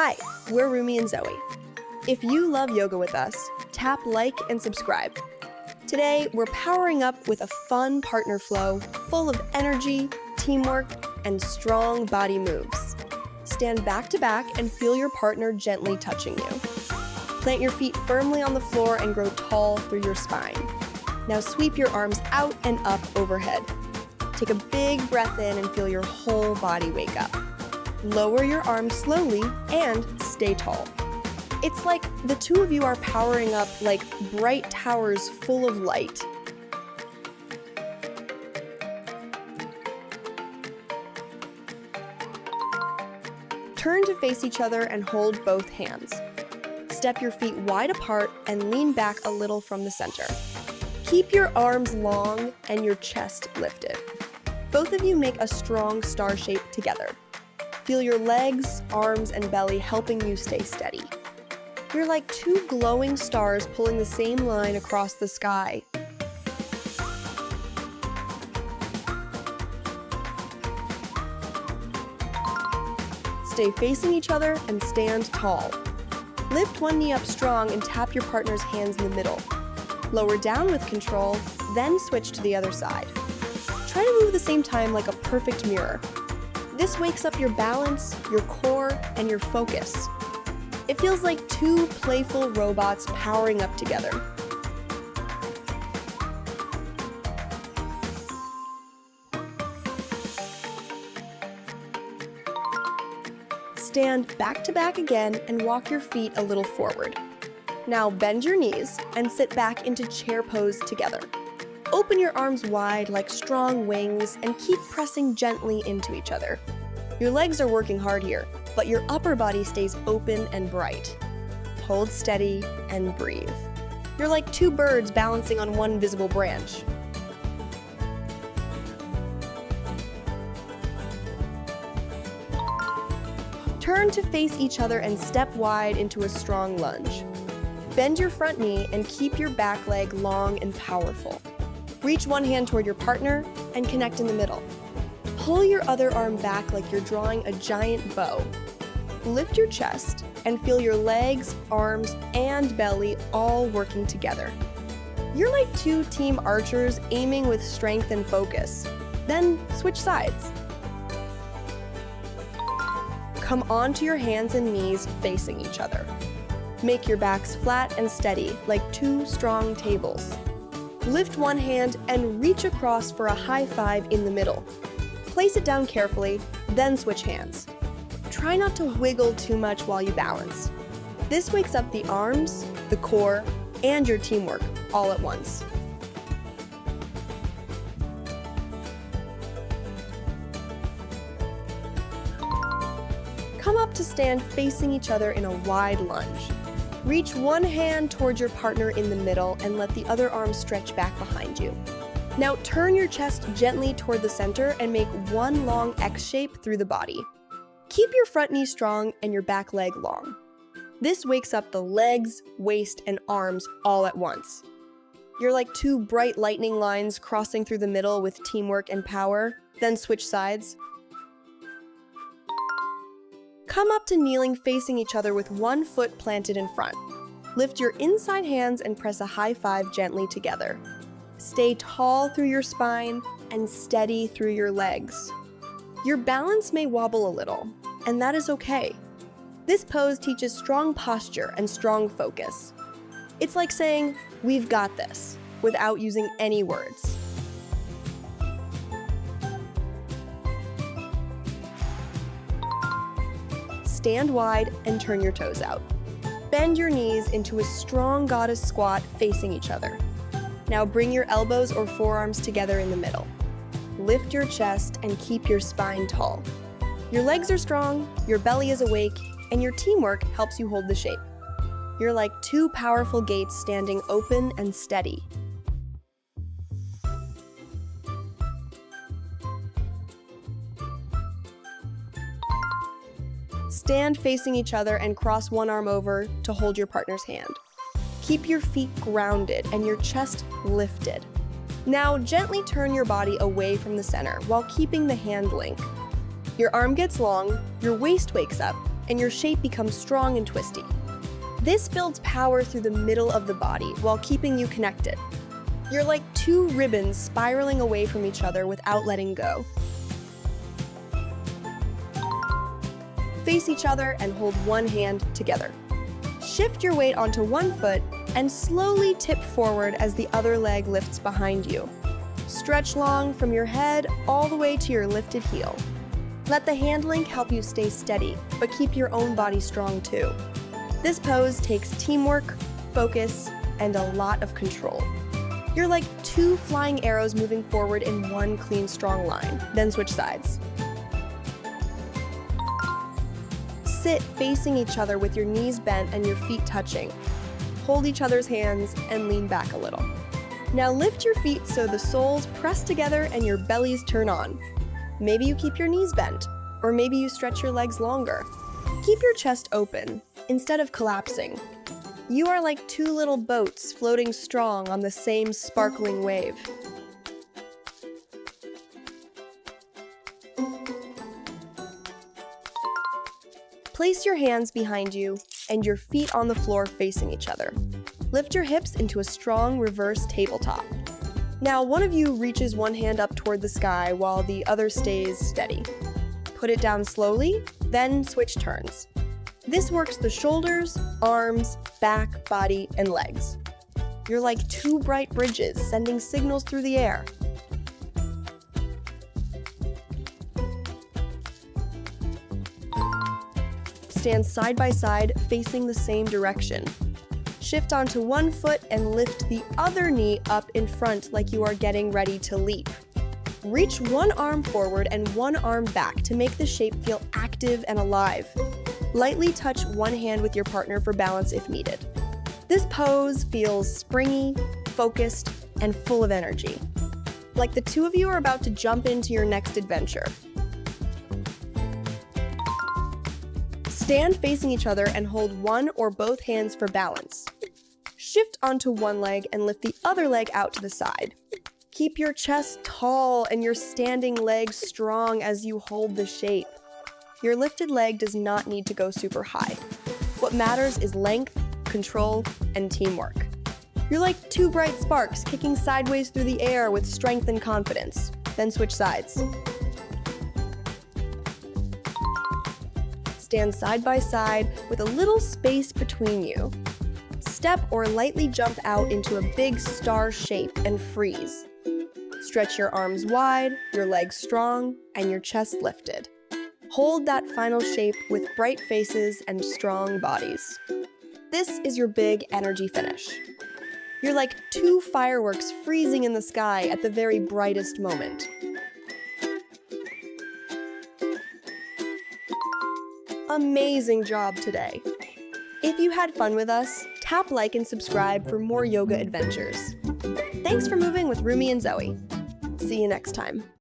Hi, we're Rumi and Zoey. If you love yoga with us, tap like and subscribe. Today, we're powering up with a fun partner flow full of energy, teamwork, and strong body moves. Stand back to back and feel your partner gently touching you. Plant your feet firmly on the floor and grow tall through your spine. Now sweep your arms out and up overhead. Take a big breath in and feel your whole body wake up. Lower your arms slowly and stay tall. It's like the two of you are powering up like bright towers full of light. Turn to face each other and hold both hands. Step your feet wide apart and lean back a little from the center. Keep your arms long and your chest lifted. Both of you make a strong star shape together. Feel your legs, arms, and belly helping you stay steady. You're like two glowing stars pulling the same line across the sky. Stay facing each other and stand tall. Lift one knee up strong and tap your partner's hands in the middle. Lower down with control, then switch to the other side. Try to move at the same time like a perfect mirror. This wakes up your balance, your core, and your focus. It feels like two playful robots powering up together. Stand back to back again and walk your feet a little forward. Now bend your knees and sit back into chair pose together. Open your arms wide like strong wings and keep pressing gently into each other. Your legs are working hard here, but your upper body stays open and bright. Hold steady and breathe. You're like two birds balancing on one visible branch. Turn to face each other and step wide into a strong lunge. Bend your front knee and keep your back leg long and powerful. Reach one hand toward your partner and connect in the middle. Pull your other arm back like you're drawing a giant bow. Lift your chest and feel your legs, arms, and belly all working together. You're like two team archers aiming with strength and focus. Then switch sides. Come onto your hands and knees facing each other. Make your backs flat and steady like two strong tables. Lift one hand and reach across for a high five in the middle. Place it down carefully, then switch hands. Try not to wiggle too much while you balance. This wakes up the arms, the core, and your teamwork all at once. Come up to stand facing each other in a wide lunge. Reach one hand toward your partner in the middle and let the other arm stretch back behind you. Now turn your chest gently toward the center and make one long X shape through the body. Keep your front knee strong and your back leg long. This wakes up the legs, waist, and arms all at once. You're like two bright lightning lines crossing through the middle with teamwork and power, then switch sides. Come up to kneeling facing each other with one foot planted in front. Lift your inside hands and press a high five gently together. Stay tall through your spine and steady through your legs. Your balance may wobble a little, and that is okay. This pose teaches strong posture and strong focus. It's like saying, "We've got this," without using any words. Stand wide and turn your toes out. Bend your knees into a strong goddess squat facing each other. Now bring your elbows or forearms together in the middle. Lift your chest and keep your spine tall. Your legs are strong, your belly is awake, and your teamwork helps you hold the shape. You're like two powerful gates standing open and steady. Stand facing each other and cross one arm over to hold your partner's hand. Keep your feet grounded and your chest lifted. Now gently turn your body away from the center while keeping the hand link. Your arm gets long, your waist wakes up, and your shape becomes strong and twisty. This builds power through the middle of the body while keeping you connected. You're like two ribbons spiraling away from each other without letting go. Face each other and hold one hand together. Shift your weight onto one foot and slowly tip forward as the other leg lifts behind you. Stretch long from your head all the way to your lifted heel. Let the hand link help you stay steady, but keep your own body strong too. This pose takes teamwork, focus, and a lot of control. You're like two flying arrows moving forward in one clean, strong line. Then switch sides. Sit facing each other with your knees bent and your feet touching. Hold each other's hands and lean back a little. Now lift your feet so the soles press together and your bellies turn on. Maybe you keep your knees bent, or maybe you stretch your legs longer. Keep your chest open instead of collapsing. You are like two little boats floating strong on the same sparkling wave. Place your hands behind you and your feet on the floor facing each other. Lift your hips into a strong reverse tabletop. Now one of you reaches one hand up toward the sky while the other stays steady. Put it down slowly, then switch turns. This works the shoulders, arms, back, body, and legs. You're like two bright bridges sending signals through the air. Stand side by side facing the same direction. Shift onto one foot and lift the other knee up in front like you are getting ready to leap. Reach one arm forward and one arm back to make the shape feel active and alive. Lightly touch one hand with your partner for balance if needed. This pose feels springy, focused, and full of energy. Like the two of you are about to jump into your next adventure. Stand facing each other and hold one or both hands for balance. Shift onto one leg and lift the other leg out to the side. Keep your chest tall and your standing legs strong as you hold the shape. Your lifted leg does not need to go super high. What matters is length, control, and teamwork. You're like two bright sparks kicking sideways through the air with strength and confidence. Then switch sides. Stand side by side with a little space between you. Step or lightly jump out into a big star shape and freeze. Stretch your arms wide, your legs strong, and your chest lifted. Hold that final shape with bright faces and strong bodies. This is your big energy finish. You're like two fireworks freezing in the sky at the very brightest moment. Amazing job today. If you had fun with us, tap like and subscribe for more yoga adventures. Thanks for moving with Rumi and Zoey. See you next time.